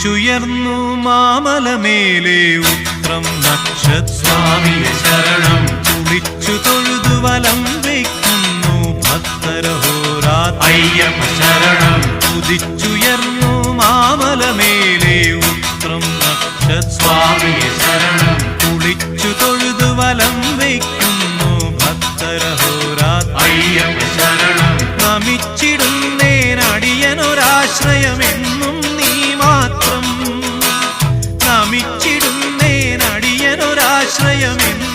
ഉദിച്ചുയർന്നു മാമലമേലെ ഉത്രം നക്ഷസ്വാമിയെ ശരണം കുളിച്ചു തൊഴുതു വലം വയ്ക്കുന്നു ഭക്തരഹോരാത്രം അയ്യപ്പ ശരണം ഉദിച്ചുയർന്നു മാമലമേലെ ഉത്രം നക്ഷസ്വാമിയെ ശരണം കുളിച്ചു തൊഴുതു വലം വയ്ക്കുന്നു ഭക്തരഹോരാത്രം അയ്യപ്പ ശരണം നമിച്ചിടുന്നേനടിയനൊരാശ്രയമെന്നും നീ മാത്രം നമിച്ചിടുന്നേനടിയനൊരാശ്രയമെന്നും